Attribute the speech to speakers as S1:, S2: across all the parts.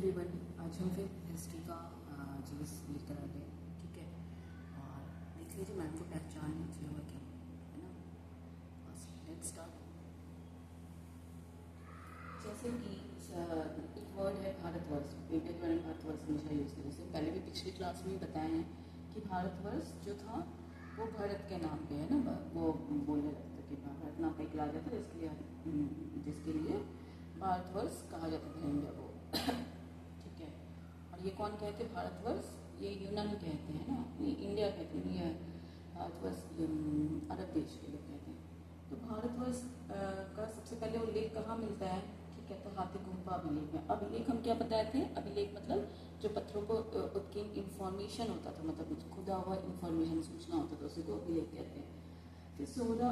S1: Everyone, आज हम फिर हिस्ट्री का चीज़ लेकर आ गए, ठीक है। और देख लीजिए, मैम को पहचान लीजिए होगा क्या, है ना। First let's start. जैसे कि एक वर्ड है भारतवर्ष, इंडिया के बारे में भारतवर्ष हमेशा यूज़ करें। जैसे पहले भी पिछली क्लास में ही बताए हैं कि भारतवर्ष जो था वो भारत के नाम पे है ना, वो बोलने लगता था कि भारत नाम का एक राजा था जिसके लिए भारतवर्ष कहा जाता था इंडिया को, ठीक है। और ये कौन कहते हैं भारतवर्ष? ये यूनानी कहते हैं ना, ये इंडिया कहते हैं, ये भारतवर्ष अरब देश के लोग कहते हैं। तो भारतवर्ष का सबसे पहले उल्लेख कहाँ मिलता है, ठीक है, तो हाथी गुम्फा अभिलेख में। अभिलेख हम क्या बताए थे? अभिलेख मतलब जो पत्थरों को उसकी इंफॉर्मेशन होता था, मतलब खुदा हुआ इंफॉर्मेशन सूचना होता था, उसी को अभिलेख कहते हैं। फिर सोगोरा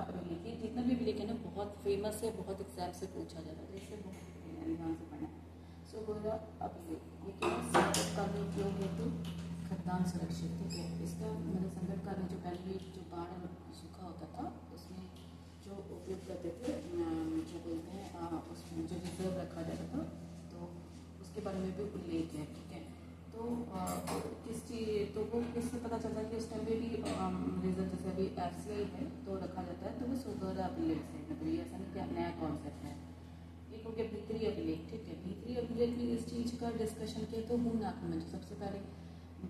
S1: अभिलेख, ये जितना भी अभिलेख है ना बहुत फेमस है, बहुत एग्जाम से पूछा जाता है, जैसे ध्यान से पढ़ना। सोगोरा अभिलेख ये क्या है? संकट काल में उपयोग हेतु खदान सुरक्षित, ठीक है। इसका मतलब संकट काल में जो पहले जो बाढ़ सूखा होता था उसमें जो उपयोग करते थे, जो बोलते हैं उसमें जो रिजर्व रखा जाता था, तो उसके बारे में भी उल्लेख है, ठीक है। तो किस चीज़, तो वो किससे पता चलता है कि उस टाइम पे भी रिजर्व जैसे अभी FCI है तो रखा जाता है, तो वो सोगोरा अभिलेख से, मतलब ये ऐसा नहीं कि नया कॉन्सेप्ट है। एक हो गया भीतरी अभिलेख, ठीक है। भीतरी अभिलेख में इस चीज़ का डिस्कशन किया तो हून आक्रमण, जो सबसे पहले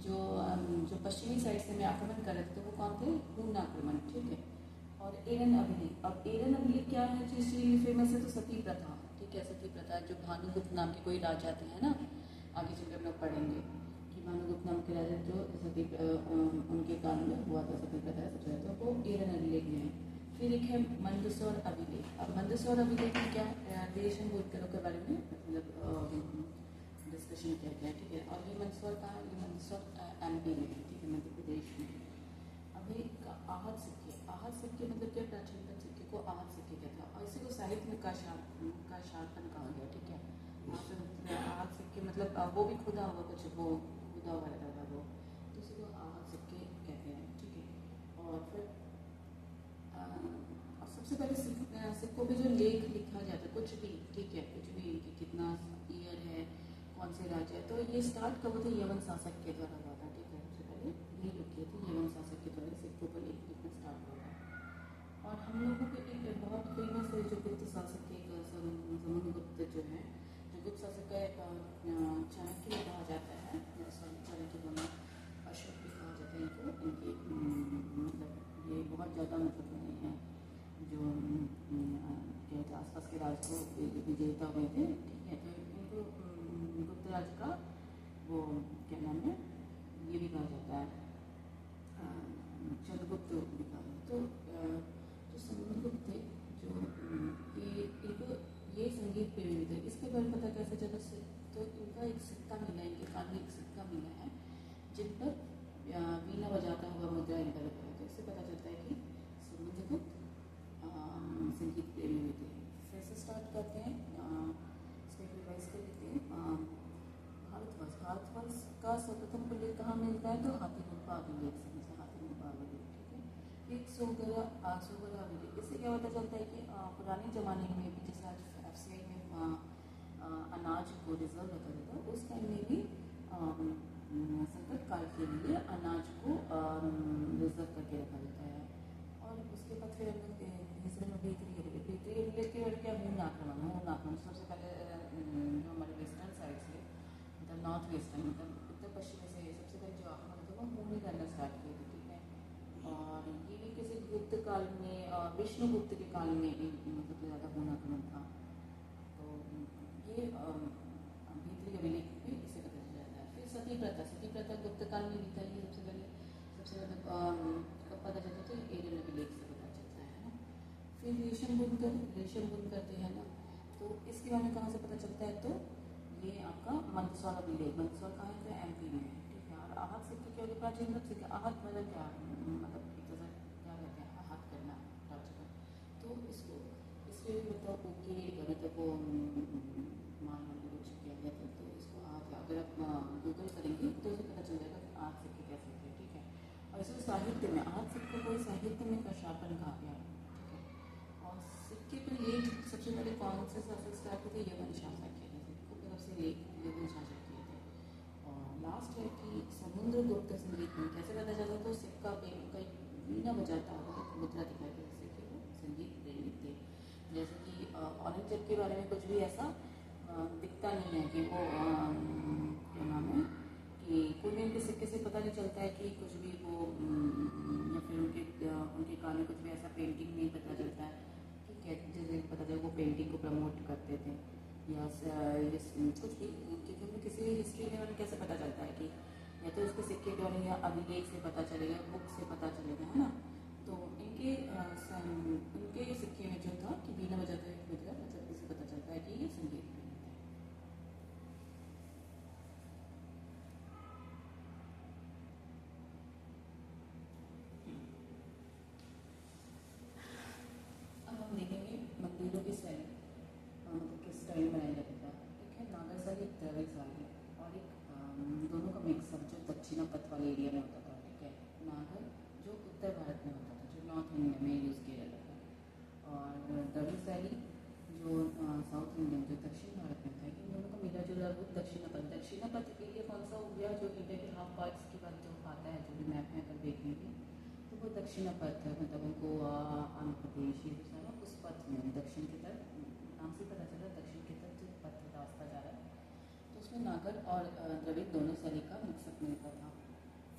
S1: जो पश्चिमी साइड से में आक्रमण कर रहे थे वो कौन थे? हून आक्रमण, ठीक है। और एरन अभिलेख, अब एरन अभिलेख क्या है जिस चीज फेमस है? तो सती प्रथा, ठीक है। सती प्रथा जो भानुगुप्त नाम के कोई राजा थे, है ना, आगे चलकर हम लोग पढ़ेंगे कि भानुगुप्त नाम के राजा जो सती उनके काल में हुआ था सती प्रथा सबसे ज़्यादा, वो एरन अभिलेख में है। फिर एक है मंदसौर अभिलेख। अब मंदसौर अभिलेख में क्या है? देशन बोधकरों के बारे में मतलब डिस्कशन किया गया, ठीक है। और ये मंदसौर कहाँ है? ये मंदसौर MP में है, ठीक है, मध्य प्रदेश में। अभी आहत सिक्के, आहत सिक्के मतलब क्या? प्राचीन सिक्के को आहत सिक्के कहते हैं, और इसी को साहित्य में काशार्पण कहा गया, ठीक है। आहत सिक्के मतलब वो भी खुदा हुआ, कुछ वो खुदा हुआ रहता था वो, तो इसी को आहत सिक्के कहते हैं, ठीक है। और फिर सबसे पहले सिक्कों पे जो लेख लिखा जाता है, कुछ भी, ठीक है, कुछ भी कि कितना ईयर है, कौन से राज्य है, तो ये स्टार्ट कब होता है? यवन शासक के द्वारा हुआ था, ठीक है। सबसे पहले ये लिखी थी यवन शासक के द्वारा सिक्कों पर लेख लिखना स्टार्ट हुआ था। और हम लोगों के एक बहुत फेमस है जो गुप्त शासक के समुद्रगुप्त जो है, जो गुप्त शासक का चाणक्य भी कहा जाता है, चाणक्य दोनों अशोक भी कहा जाता है इनको, इनकी मतलब ये बहुत ज़्यादा मतलब नहीं है जो कहते आसपास के राज्य को विजेता हुए थे, ठीक है। तो इनको गुप्त राज का वो क्या नाम है, ये भी कहा जाता है चंद्रगुप्त भी कहा। तो जो समुद्रगुप्त थे, जो ये संगीत प्रेमी थे, इसके बारे में पता कैसे चला? तो इनका एक सिक्का मिला है, इनके कान में एक सिक्का मिला है जिन पर वीणा बजाता हुआ मुद्रा इनका लगा है, तो इससे पता चलता है कि समुद्रगुप्त संगीत प्रेमी हुए थे। फिर से स्टार्ट करते हैं, इसको रिवाइज कर लेते हैं। भारतवर्ष का सर्वप्रथम उल्लेख कहाँ मिलता है? तो हाथी गुम्फा अभिलेख से, जैसे हाथी गुम्फा अभिलेख, ठीक है। एक सोगोरा अभिलेख, इससे क्या पता चलता है कि पुराने ज़माने में भी जैसे आज FCI में अनाज को रिजर्व रखा जाता है, उस टाइम में भी संकट काल के लिए अनाज को रिजर्व करके रखा जाता है। और उसके बाद फिर हम लोग तीसरे में भीतरी अभिलेख के क्या? हून आक्रमण सबसे पहले जो हमारे वेस्टर्न साइड से, मतलब नॉर्थ वेस्टर्न, मतलब उत्तर पश्चिम से सबसे पहले जो आक्रमण था वो हून ही करना स्टार्ट किए थे, ठीक है। और ये भी किसी गुप्त काल में, विष्णुगुप्त के काल में मतलब ज़्यादा हून आक्रमण था। तो ये भीतरी अभिलेख भी इससे पता चल जाता है। फिर सती प्रथा गुप्त काल में भी था, ये सबसे पहले कब पता चलता है? तो एरन अभिलेख से पता चलता है ना। फिर रेशम बुन करते हैं ना, तो इसके बारे में कहाँ से पता चलता है? तो ये आपका मंदसौर अभिलेख, मंदसौर कहाँ है? तो MP में है, ठीक है। और आहत सिक्के क्या होगी? प्राचीन सिक्के। आहत मतलब क्या? मतलब एक तरह क्या कहते हैं, आहत करना राज्य का, तो इसके मतलब ओके मतलब वो मान लो कुछ किया गया था, तो इसको आहत, अगर आप गूगल करेंगे तो उसे पता चल जाएगा कि आहत सिक्के कैसे थे, ठीक है। और इसको साहित्य में आहत सिक्के को साहित्य में काशार्पण कहा गया, ठीक है। और सिक्के पर लेख सबसे पहले कौन से शासक स्टार्ट हुए थे? यवन शासक के तरफ से लेख तो गुप्त संगीत में कैसे पता चलता, तो सिक्का पे उनका एक वीणा बजाता हुआ एक मुद्रा दिखाई दी, जिससे कि वो संगीत प्रेमी थे। जैसे कि औरंगजेब के बारे में कुछ भी ऐसा दिखता नहीं है कि वो क्या नाम है कि कोई भी उनके सिक्के से पता नहीं चलता है कि कुछ भी वो या फिर उनके कान में कुछ भी ऐसा पेंटिंग नहीं पता चलता है, ठीक है, जैसे पता चले वो पेंटिंग को प्रमोट करते थे या कुछ भी, क्योंकि हमें किसी भी हिस्ट्री में हमें कैसे पता चलता है कि या तो उसके सिक्के द्वारा या अभिलेख से पता चलेगा, बुक से पता चलेगा, है ना। तो इनके सिक्के में जो था कि बीना बजाते हुए मुद्रा, मतलब इससे पता चलता है कि ये संगीत प्रेमी थे। अब हम देखेंगे मंदिरों की शैली, मतलब किस स्टाइल में बनाया जाता है। एक है नागर शैली, एक द्रविड़ शैली और एक दोनों का मिक्सअप जो दक्षिणा पथ वाले एरिया में होता था, ठीक है। नागर जो उत्तर भारत में होता था, जो नॉर्थ इंडिया में यूज़ किया जाता था, और द्रविड़ शैली जो साउथ इंडिया जो दक्षिण भारत में था। इन दोनों का मिला जुला रूप दक्षिणापथ। दक्षिणापथ एरिया कौन सा हो गया, जो इंडिया के हाफ पार्ट्स के बाद जो आता है, जो भी मैप में अगर देखेंगे तो वो दक्षिणापथ है, मतलब गोवा, आंध्र प्रदेश, ये सारा उस पथ में दक्षिण की तरफ, नाम से पता चल रहा है दक्षिण की तरफ जो पथ रास्ता जा रहा है, तो उसमें नागर और द्रविड़ दोनों शैली का मिक्सअप मिलता था।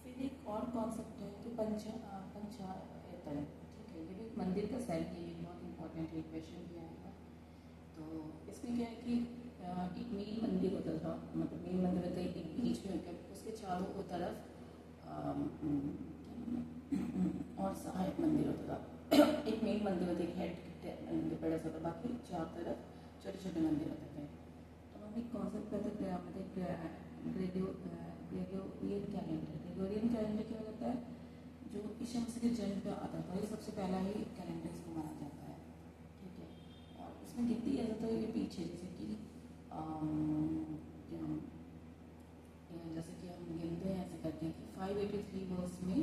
S1: फिर एक और कॉन्सेप्ट है कि पंचायतन, ठीक है, ये भी मंदिर का शैली है, ये बहुत इंपॉर्टेंट है, क्वेश्चन भी आएगा। तो इसमें क्या है कि एक मेन मंदिर होता था, मतलब मेन मंदिर होता है एक बीच में होकर, उसके चारों तरफ और सहायक मंदिर होता था। एक मेन मंदिर होता है, हेड बड़ा सा होता, बाकी चार तरफ छोटे छोटे मंदिर होते थे। तो हम एक कॉन्सेप्ट करते थे, मतलब ग्रेगोरियन कैलेंडर। ग्रेगोरियन कैलेंडर क्या होता है, जो ईसा मसीह के जन्म पे आता था, ये सबसे पहला ही कैलेंडर इसको माना जाता है, ठीक है। और इसमें गिनती क्या होता है, ये पीछे जैसे कि हम गिनते हैं, ऐसे करते हैं कि 583 वर्ष में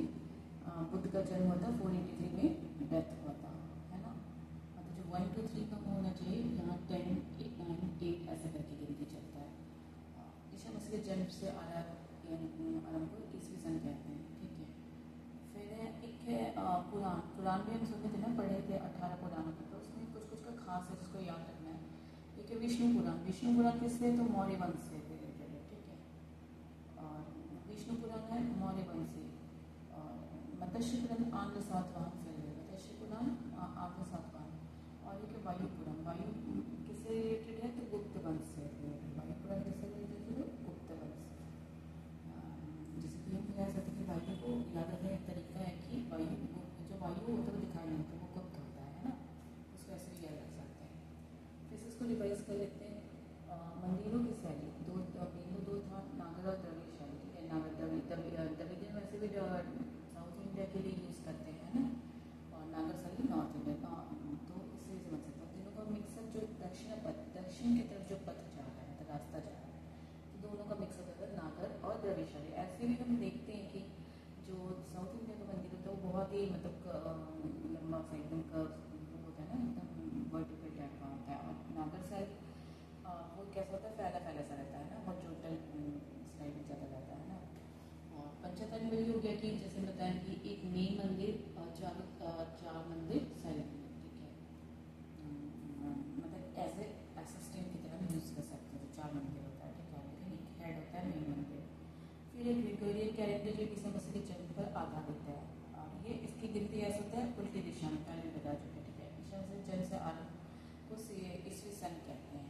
S1: बुद्ध का जन्म हुआ था, 483 में डेथ हुआ था, है ना। मतलब जो 1 2 3 का होना चाहिए, यहाँ 10 8 9 8 ऐसे करके गिनती चलता है। ईसा मसीह के जन्म से आरंभ को ईसवी सन कहते हैं, ठीक है। फिर एक है पुराण। पुराण भी हम सुनते थे ना, पढ़े थे 18 पुराणों के, तो उसमें कुछ कुछ का खास है जिसको याद रखना है। एक है विष्णु पुराण। विष्णु पुराण किससे, तो मौर्य वंश से रिलेटेड है, ठीक है। और विष्णु पुराण है मौर्य वंश से। और मत्स्य पुराण आंध्र सातवाहन से रिलेटेड, मत्स्य पुराण आंध्र सातवाहन। और एक है वायु पुराण। वायु किससे रिलेटेड है, तो गुप्त वंश से रिलेटेड। वायु पुराण किससे रिलेटेड है, गुप्त वंश। जैसे कि हम कह सकते हैं कि वायु को याद रखने का तरीका है कि वायु जो वायु होता है वो दिखाई नहीं देता, वो गुप्त होता है ना, उसको ऐसे भी याद रख सकते हैं। फिर इसको रिवाइज कर लेते हैं। मंदिरों की शैली दो था, नागर और द्रविड़ शैली, ठीक है। नागर द्रविड़ वैसे भी साउथ इंडिया के लिए यूज़ करते हैं ना, और नागर शैली नॉर्थ इंडिया का। तो इससे समझ सकते हैं तीनों का मिक्सअप, जो दक्षिण की तरफ जो पथ जा रहा है, रास्ता जा रहा है, तो दोनों का मिक्सअप होता है नागर और द्रविड़ शैली। ऐसे भी हम देखते हैं कि जो साउथ इंडिया का मंदिर होता है वो बहुत ही मतलब लंबा सा एकदम कर्व होता है ना, एकदम वर्टिकल टाइप का होता है। और नागर शैली वो कैसा होता है, फैला फैला सा रहता है ना, बहुत टोटल स्लाइड में ज़्यादा रहता है ना। और पंचायतन वही हो गया कि जैसे बताया कि एक मेन मंदिर और चार मंदिर साइड में, ठीक है। मतलब एज ए असिस्टेंट की तरह यूज़ कर सकते हैं, जो चार मंदिर होता है, ठीक है, लेकिन एक हेड होता है मेन मंदिर। फिर एक ग्रेगोरियन कैलेंडर जो ईसा मसीह के जन्म पर आधारित है, और ये इसकी गिनती ऐसा होता है उल्टी दिशा में, पहले बता चुके, ठीक है। ईसा मसीह के जन्म से आरंभ को ईसवी सन कहते हैं।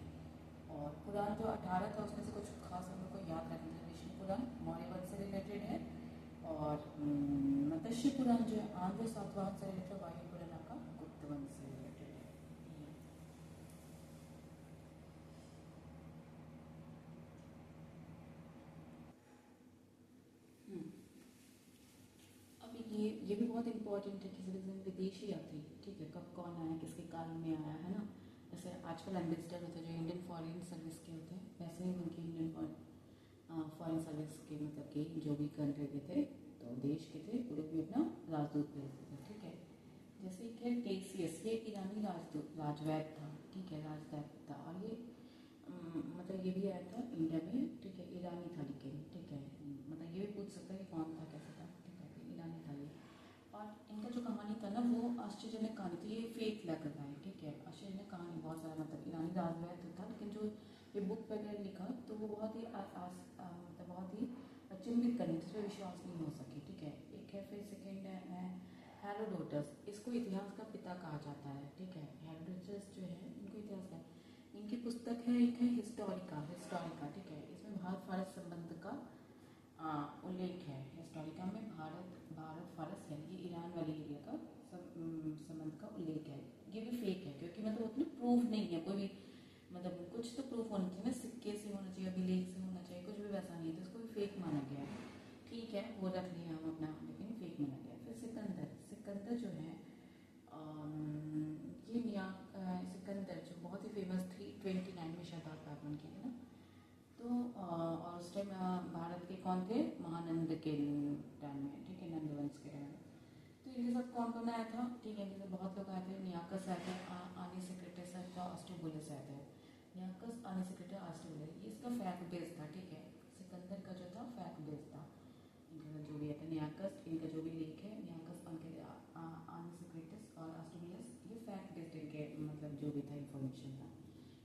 S1: और पुराण जो 18 था उसमें से कुछ खास हम लोग को याद रखना है। विष्णु पुराण मौर्य वंश से रिलेटेड है, और मत्स्य पुराण जो है आंध्र सातवाहन से रिलेटेड, वायु पुराण आपका गुप्त वंश से रिलेटेड है। अब ये भी बहुत इंपॉर्टेंट है कि सिटीजन विदेशी यात्री, ठीक है, कब कौन आया, किसके काल में आया, है ना। जैसे आजकल एम्बेसडर होते हैं जो इंडियन फॉरेन सर्विस के होते हैं, वैसे ही उनके इंडियन फॉरेन सर्विस के मतलब कि जो भी कंट्री के थे, तो देश के थे, वो लोग भी अपना राजदूत भेजते थे, ठीक है। जैसे कि टेसियस, ये ईरानी राजवैद था, ठीक है, राजवैद था। और ये मतलब ये भी आया था इंडिया में, ठीक है, ईरानी था लेकिन, ठीक है। मतलब ये भी पूछ सकता है कि कौन था कैसा था, ठीक है, ईरानी था ये। और इनका जो कहानी था ना वो आश्चर्यजनक कहानी थी, ये फेक लग रहा है, ठीक है, आश्चर्यजनक कहानी बहुत सारा मतलब ईरानी राजवैद्य था, लेकिन जो ये बुक वगैरह लिखा तो वो बहुत ही मतलब बहुत ही अचंभित करने जिस पर विश्वास नहीं हो सके, ठीक है। एक है, फिर सेकेंड है हेरोडोटस, इसको इतिहास का पिता कहा जाता है, ठीक है। हेरोडोटस जो है इनको इतिहास का, इनकी पुस्तक है, एक है हिस्टोरिका, ठीक है, इसमें भारत फारस संबंध का उल्लेख है। हिस्टोरिका में भारत फारस यानी कि ईरान वाले एरिया का संबंध का उल्लेख है। ये भी फेक है क्योंकि मतलब उतनी प्रूफ नहीं है, कोई भी मतलब कुछ तो प्रूफ होना चाहिए ना, सिक्के से होना चाहिए, अभिलेख से होना चाहिए, कुछ भी वैसा नहीं है, तो इसको भी फेक माना गया है, ठीक है, वो रख लिया हम अपना, लेकिन फेक माना गया। फिर सिकंदर जो है ये सिकंदर जो बहुत ही फेमस थी 29 में शताब्दी स्थापन की है ना, तो और उस टाइम भारत के कौन थे, महानंद के टाइम में, ठीक है, नंदवंश के टाइम में। तो इनके साथ कौन कौन आया था, ठीक है, इनके साथ बहुत लोग आए थे, नियाकस आए थे, आनिसेक्रेटस आया था, आस्ट्रोबुलस आया था। नियाकस, आनिसेक्रेटस, आस्ट्रोबुलस, ये इसका फैक्ट बेस था, ठीक है, सिकंदर का जो था फैक्ट बेस था। इनका जो भी है नियाकस, इनका जो भी लेख है नियाकस, आनिसेक्रेटस और आस्ट्रोबुलस, ये फैक्ट बेस्ड इनके मतलब जो भी था इन्फॉर्मेशन था।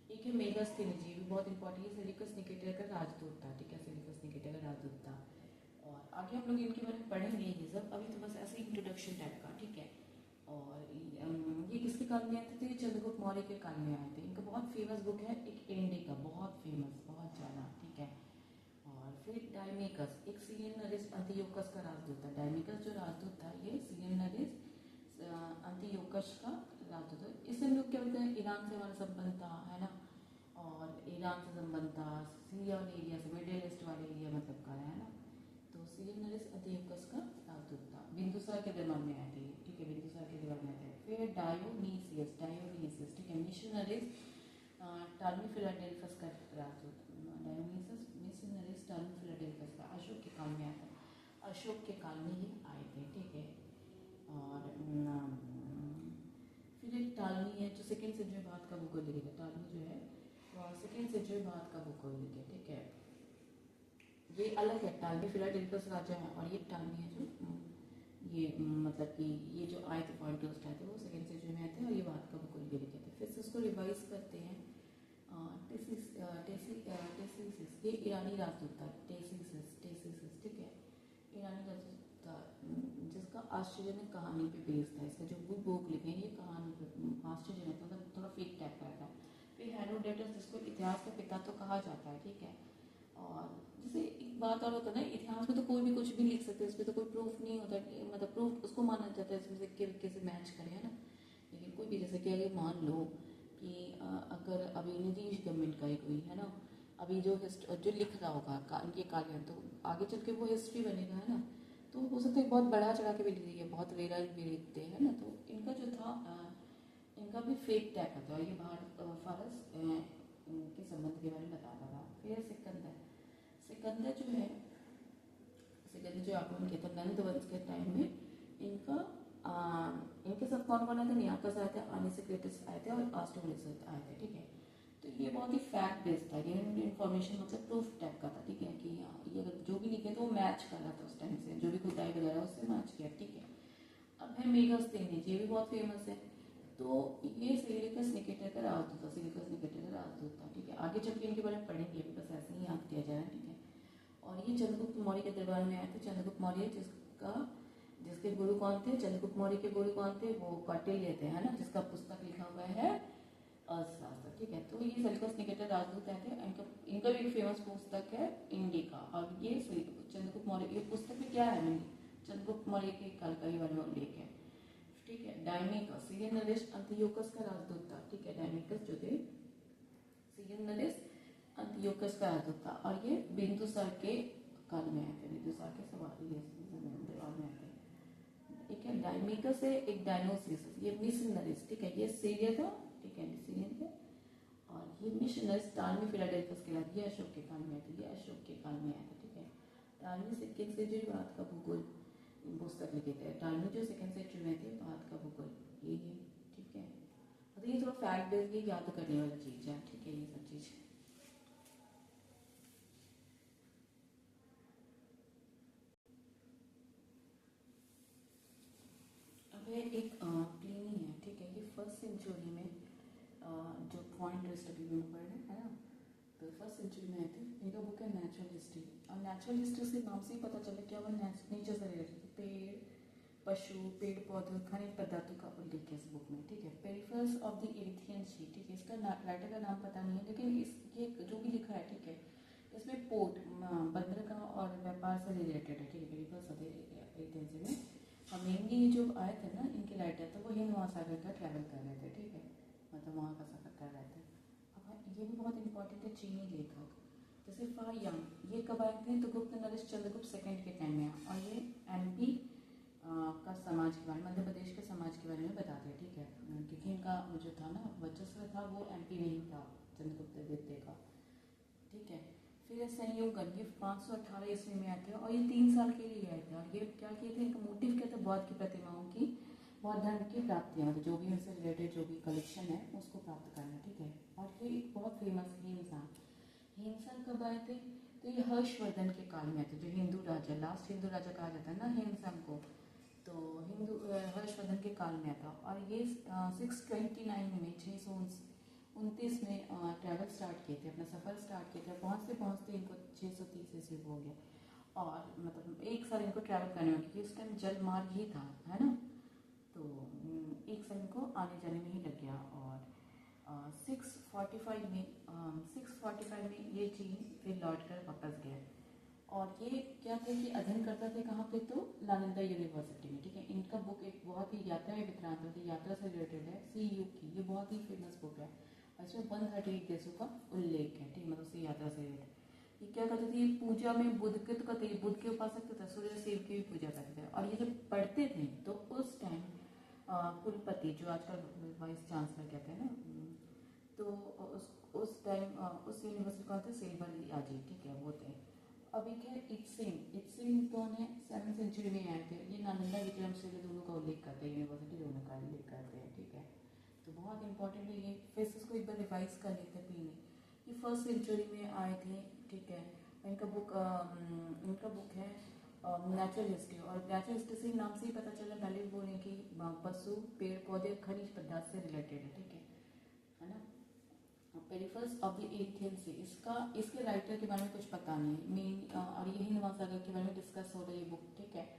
S1: एक है मेगास्थनीज, ये भी बहुत इंपॉर्टेंट है, सेल्यूकस निकेटर का राजदूत था, ठीक है, सेल्यूकस निकेटर का राजदूत था। और आगे हम लोग इनके बारे में पढ़ेंगे ये सब, अभी तो बस ऐसे ही इंट्रोडक्शन टाइप का, ठीक है। और ये किसके काल में आए थे, चंद्रगुप्त मौर्य के काल में आए थे। इनका बहुत फेमस बुक है एक इंडिका, बहुत फेमस, बहुत ज़्यादा, ठीक है। और फिर डायमेकस, एक सीरियन नरेश अंतियोकस का राजदूत था। डायमेकस जो राजदूत था ये सीरियन नरेश अंतियोकस का राजदूत है। इससे हम लोग क्या बोलते हैं, ईरान से हमारा संबंध था, है ना, और ईरान से संबंध था, सीरिया वाले एरिया से, मिडिल ईस्ट वाले एरिया मतलब का है ना। तो सीरियन नरेश अंतियोकस का राजदूत था, बिंदुसार के दरबार में आए थे, ठीक है, बिंदुसार के दरबार में आए थे। फिर डायोनीसियस, ठीक है, मिशनरीज टार्मी फिलाडेल्फस का राजदूत, डायोनीसियस मिशनरीज टार्मी फिलाडेल्फस का अशोक के काल में आया था, अशोक के काल में ही आए थे, ठीक है। और फिर एक टालमी है जो सेकेंड सेंचुरी बाद का भूगोल लिखेगा, टालमी जो है सेकेंड सेंचुरी बाद का भूगोल लिखे, ठीक है। ये अलग है, टालमी फिलाडेल्फस राजा है, और ये टालमी है जो ये मतलब कि ये जो आए थे पॉइंटर्स आए थे वो सेकेंड सेंचुरी में आए थे, और ये बाद का भूगोल भी लिखे थे। फिर से उसको रिवाइज करते हैं। टेसीसिस, ये ईरानी राजदूत था, टेसीसिस, ठीक है, ईरानी राजदूत था, जिसका आश्चर्यजनक कहानी पे बेस्ड था। इसका जो बुक लिखे ये कहानी पे आश्चर्यजनक मतलब थोड़ा फेक टाइप का था। फिर हेरोडोटस, जिसको इतिहास का पिता तो कहा जाता है, ठीक है। और जैसे एक बात और होता है ना, इतिहास में तो कोई भी कुछ भी लिख सकते हैं, इसमें तो कोई प्रूफ नहीं होता, मतलब प्रूफ उसको माना जाता है इसमें सिक्के विक्के से मैच करे, है ना। लेकिन कोई भी जैसे कि अगर मान लो कि अगर अभी नीतीश गवर्नमेंट का ही कोई है ना, अभी जो लिख रहा होगा इनके कार्य, तो आगे चल के वो हिस्ट्री बनेगा, है ना। तो हो सकता है बहुत बड़ा चढ़ा के भी लिख दिया, बहुत वेराइल भी लिखते हैं ना। तो इनका जो था इनका भी फेक टाइप का था, ये भारत फारस के संबंध के बारे में बताता था। फिर सिकंदर जो है, सिकंदर जो आक्रमण किया था नंदवंश के टाइम में, इनका इनके साथ कौन कौन आए थे, नियाकस आए थे, आनिसेक्रेटस आए थे, और आस्ट्रोबुलस आए थे, ठीक है। तो ये बहुत ही फैक्ट बेस्ड था, ये इन्फॉर्मेशन मतलब प्रूफ टाइप का था, ठीक है, कि ये अगर जो भी लिखे तो वो मैच कर रहा था उस टाइम से, जो भी खुदाई वगैरह उससे मैच किया, ठीक है। अब है मेगास्थनीज, ये भी बहुत फेमस है। तो ये सेल्यूकस निकेटर का राजदूत था, सेल्यूकस निकेटर का राजदूत था, ठीक है। आगे चल के इनके बारे में पढ़ेंगे, अभी बस ऐसे ही याद किया जा रहा है, ठीक है। और ये चंद्रगुप्त मौर्य के दरबार में आए थे। चंद्रगुप्त मौर्य जिसके गुरु कौन थे, चंद्रगुप्त मौर्य के गुरु कौन थे, वो कौटिल्य थे, है ना, जिसका पुस्तक लिखा हुआ है अर्थशास्त्र, ठीक है। तो ये सेल्यूकस निकेटर राजदूत आए थे, इनका भी एक फेमस पुस्तक है इंडिका। और ये चंद्रगुप्त मौर्य, ये पुस्तक में क्या है, चंद्रगुप्त मौर्य के काल का ही बारे में उल्लेख है, ठीक है। डायमेकस, सीरियन नरेश अंतियोकस का राजदूत था, ठीक है। डायमेकस जो थे सीरियन नरेश अंतियोकस का राजदूत था, और ये बिंदुसार के काल में आए थे, बिंदुसार के सवाल में आए थे। एक है डायमेकस है, एक डायनोसिस, ये मिशनरीज, ठीक है, ये सीरिया था, ठीक है, सीरियन थे। और ये मिशनरीज टालमी फिलाडेल्फस के बाद ये अशोक के काल में आए थे, ये अशोक के काल में आए थे, ठीक है। टालमी सेकेंड सेंचुरी बाद का भूगोल पुस्तक लिखे थे, टालमी जो सेकेंड सेंचुरी में थे बाद का भूगोल ये है, ठीक है। तो ये थोड़ा फैक्ट बेस्ड ये याद करने वाली चीज़ है, ठीक है, ये सब चीज़। ये एक प्लीनी है, ठीक है। ये फर्स्ट सेंचुरी में जो पॉइंट रेस्ट अभी में पढ़ रहे हैं ना, तो फर्स्ट सेंचुरी में आए थे। इनका बुक है नेचुरल हिस्ट्री, और नेचुरल हिस्ट्री से नाम से ही पता चला क्या वो नेचर से रिलेटेड पेड़ पशु पेड़ पौधे खनिज पदार्थों का उल्लेख है इस बुक में, ठीक है। पेरिफेरल्स ऑफ द इरिथियन सी, ठीक है। इसका राइटर का नाम पता नहीं है, लेकिन ये जो भी लिखा है, ठीक है, इसमें पोर्ट बंदरगाह और व्यापार से रिलेटेड है, ठीक है। पेरिफेरल्स ऑफ द इरिथियन सी में और मेनली जो आए थे ना इनके राइटर, तो वो हिंद महासागर का ट्रैवल कर रहे थे, ठीक है, मतलब वहाँ का सफ़र कर रहे थे। अब ये भी बहुत इंपॉर्टेंट है, चीनी लेखक जैसे फा यांग, ये कब आए थे, तो गुप्त नरेश चंद्रगुप्त सेकंड के टाइम में, और ये एमपी का समाज के बारे में, मध्य प्रदेश के समाज के बारे में बताते हैं, ठीक है, क्योंकि इनका जो था ना वर्चस्व था वो एमपी में ही था चंद्रगुप्त द्वितीय का, ठीक है। फिर संयोगन, ये 518 ईस्वी में आते हैं और ये 3 साल के लिए आए थे, और ये क्या किए थे, इनका मोटिव क्या था, बौद्ध की प्रतिमाओं की, बौद्ध धर्म की प्राप्तियाँ, मतलब जो भी उनसे रिलेटेड जो भी कलेक्शन है उसको प्राप्त करना, ठीक है। और ये एक बहुत फेमस हिंसन कब आए थे, तो ये हर्षवर्धन के काल में आए थे, जो हिंदू राजा, लास्ट हिंदू राजा कहा जाता है ना हिंसन को, तो हिंदू हर्षवर्धन के काल में आता। और ये 629 में 629 में ट्रैवल स्टार्ट किए थे, अपना सफ़र स्टार्ट किए थे। पहुँचते पहुँचते इनको 630 ईस्वी हो गया, और मतलब 1 साल इनको ट्रैवल करने में, क्योंकि उस टाइम जल मार्ग ही था, है ना, तो 1 साल इनको आने जाने में ही लग गया। और 645 में ये चीन फिर लौट कर वापस गए, और ये क्या थे कि अध्ययन करते थे कहाँ पे, तो नालंदा यूनिवर्सिटी में, ठीक है। इनका बुक एक बहुत ही यात्रा वृत्तांत, मतलब यात्रा से रिलेटेड है, CU की, ये बहुत ही फेमस बुक है, और इसमें 138 देशों का उल्लेख है, ठीक, मतलब उसकी यात्रा से रिलेटेड। ये क्या करते थे, पूजा में बुद्ध के तो कहते बुद्ध के उपासक थे, सूर्य शिव की भी पूजा करते थे, और ये जब पढ़ते थे तो उस टाइम कुलपति, जो आजकल वाइस चांसलर कहते हैं ना, तो उस टाइम उस यूनिवर्सिटी का था सिल्वर आजी, ठीक है, वो थे। अब एक है इत्सिंग कौन है, 7वीं सेंचुरी में आए थे। ये नालंदा विक्रमशिला दोनों का उल्लेख करते हैं, यूनिवर्सिटी दोनों का उल्लेख करते हैं, ठीक है। तो बहुत इंपॉर्टेंट है ये, फिर इसको एक बार रिवाइज कर लेते हैं पीने। ये फर्स्ट सेंचुरी में आए थे, ठीक है। इनका बुक है नेचुरल हिस्ट्री, और नेचुरल हिस्ट्री से नाम से ही पता चला, पहले भी बोले कि पशु पेड़ पौधे खनिज पदार्थ से रिलेटेड है, ठीक है ना। पेरिफेरल्स ऑफ द इरिथियन सी, इसके राइटर के बारे में कुछ पता नहीं है मेन, और ये हिंद महासागर के बारे में डिस्कस हो रही है बुक, ठीक है।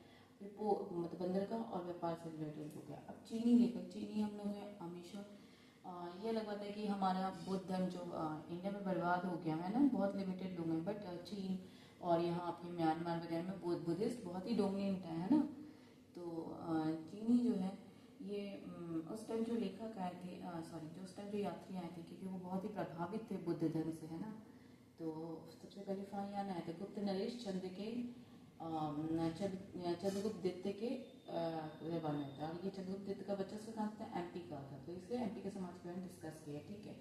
S1: मतलब बंदरगाह और व्यापार से रिलेटेड बुक है। अब चीनी लेखक, चीनी हम लोग हैं हमेशा ये लगता है कि हमारा बुद्ध धर्म जो इंडिया में बर्बाद हो गया है ना, बहुत लिमिटेड लोग हैं, बट चीन और यहाँ आपके म्यांमार वगैरह में बुद्धिस्ट बहुत ही डोमिनेंट है ना। तो चीनी जो है ये उस टाइम जो लेखक आए थे, जो उस टाइम जो यात्री आए थे, क्योंकि वो बहुत ही प्रभावित थे बुद्ध धर्म से, है ना। तो सबसे पहले फाहियान आए थे, गुप्त नरेश चंद्रगुप्त द्वितीय के दरबार में था, और ये चंद्रगुप्त द्वितीय का बच्चा से कहाँ था, एमपी का था, तो इसलिए एमपी के समाज के बारे में डिस्कस किया, ठीक है।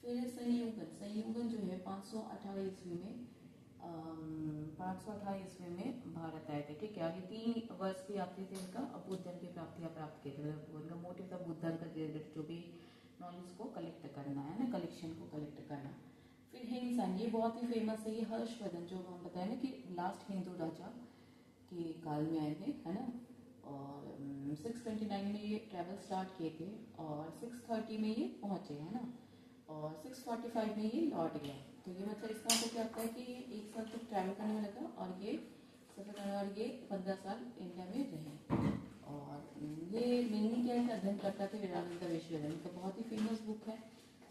S1: फिर संयोगन जो है 518 ईस्वी में 518 ईस्वी में भारत आए थे, ठीक है। और ये 3 वर्ष की यात्री थे इनका, और बुद्ध धर्म की प्राप्तियाँ प्राप्त किए थे, मतलब उनका मोटिव था बुद्ध धर्म का जो भी नॉलेज को कलेक्ट करना है ना, कलेक्शन को कलेक्ट करना। फिर हिंसन, ये बहुत ही फेमस है, ये हर्षवर्धन जो हम बताए ना कि लास्ट हिंदू राजा के काल में आए थे, है ना। और 629 में ये ट्रैवल स्टार्ट किए थे, और 630 में ये पहुँचे, है ना, और 645 में ये लौट गया। तो ये मतलब इसका मतलब क्या होता है कि ये 1 साल तक ट्रैवल करने में लगा, और ये सफर करने, और ये 15 साल इंडिया में रहे। और ये मेनली क्या है, अध्ययन करता था वेदांत विश्वविद्यालय का, बहुत ही फेमस बुक है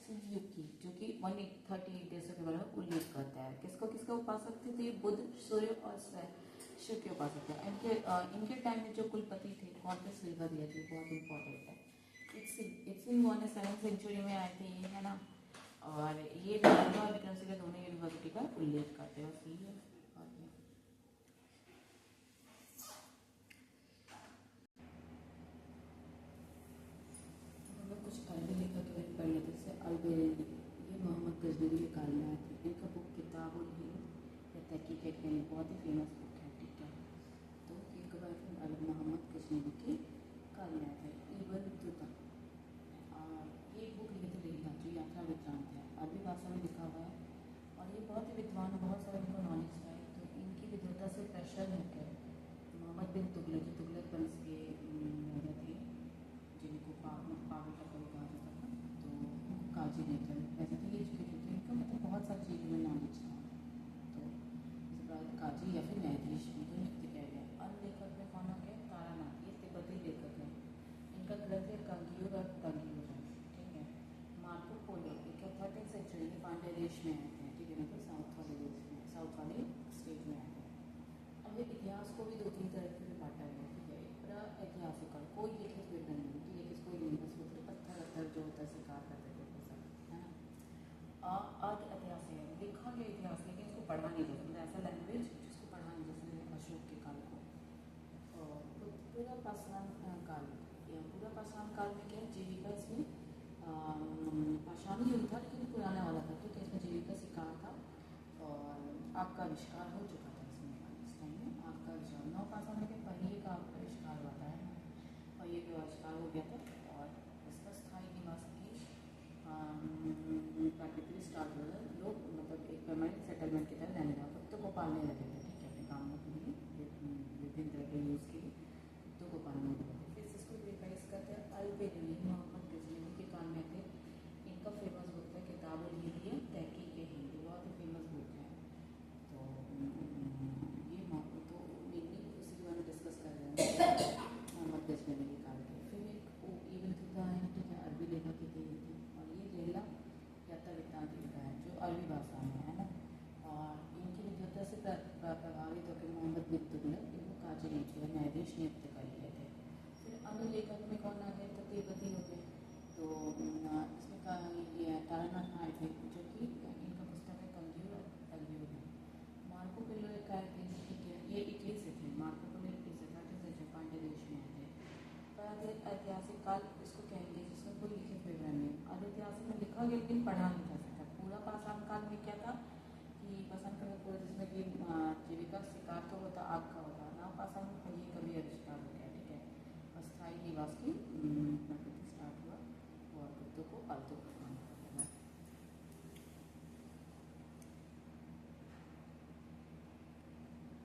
S1: CU की, जो कि 138 देशों के बारे में उल्लेख करता है। किसका उपासक थे, तो ये बुद्ध, सूर्य और शिव के उपासक थे। इनके टाइम में जो कुलपति थे कौन थे, सिल्वर दिया थे, बहुत इंपॉर्टेंट है। इत्सिंग 7वीं सेंचुरी में आए थे ये, है ना। और ये नालंदा और विक्रमशिला दोनों यूनिवर्सिटी का उल्लेख करते हैं, और ये कुछ अरबी लेखक के पढ़ लेते, जैसे अलबेरेली, ये मोहम्मद गजनवी के काल में आए थे। इनका बुक किताबुल हिंद या तहकीक़ात के लिए बहुत ही फेमस बुक है, ठीक है। तो एक बार मोहम्मद गजनवी के काल में आए थे। इब्न बतूता, ये बुक लिखी थी लेखा, जो यात्रा वृत्तांत है, अरबी भाषा में लिखा हुआ है, और ये बहुत ही विद्वान, बहुत सारा इनको नॉलेज है। तो इनकी विद्वता से प्रसन्न होकर मोहम्मद बिन तुगलक, जो तुगलक वंश के राजा थे, काल में क्या है, जीविका इसमें पाषाणी युग था लेकिन पुराना वाला था, तो इसमें जीविका शिकार था और आग का आविष्कार हो चुका था इसमें इस टाइम में। आग का आविष्कार नवपाषाण में पहिए का आविष्कार हुआ था, पहिए का आविष्कार हो गया था और इसका स्थायी निवास की प्रैक्टिकली स्टार्ट हुआ था। लोग मतलब एक परमानेंट सेटलमेंट की तरह रहने लगा, कुत्तों को पालने लगे थे, ठीक है, अपने कामों के लिए, विभिन्न तरह के यूज़ के लिए कुत्तों को पालने लगे थे। फिर इसको रिवाइज करते हैं अल-बेरूनी मोहम्मद गजनवी के काल में थे। इनका फेमस बुक है किताबुल हिलिया तहकीक हिंदी, बहुत ही फेमस बुक है। तो ये तो मेनली उसी के बारे में डिस्कस कर रहे हैं मोहम्मद गजनवी के काल के। फिर एक इबन खुदा है, ठीक है, अरबी लेखक की थी और ये लेला यात्रा वृत्तांत लिखा है जो अरबी भाषा में है ना। और इनकी विद्वता से प्रभावित होकर मोहम्मद बिन तुगलक इनको काजी या न्यायाधीश नियुक्त कर लिए थे। फिर अन्य लेखक में कौन आ गए, तो तिब्बती हो गए। तो इसमें तारानाथ आए थे जो कि इनका पुस्तक है कंज्यूर कंज्यूर है। मार्को पिल्लो एक आए थे, ठीक है, ये इटली से थे। मार्को पिल्लो इटली से था, ठीक है, पांड्य देश में आए थे। पर ऐतिहासिक काल इसको कहेंगे जिसमें कोई लिखित विवरण नहीं, ऐतिहासिक में लिखा गया लेकिन पढ़ा नहीं जा सकता। पूरा पाषाण काल में क्या था कि पाषाण काल में पूरा जिसमें कि जीविका शिकार तो होता, आग का होता, नवपाषाण में पहिए का भी आविष्कार हो गया, ठीक है, अस्थायी निवास की प्रकृति स्टार्ट हुआ और कुत्तों को पालतू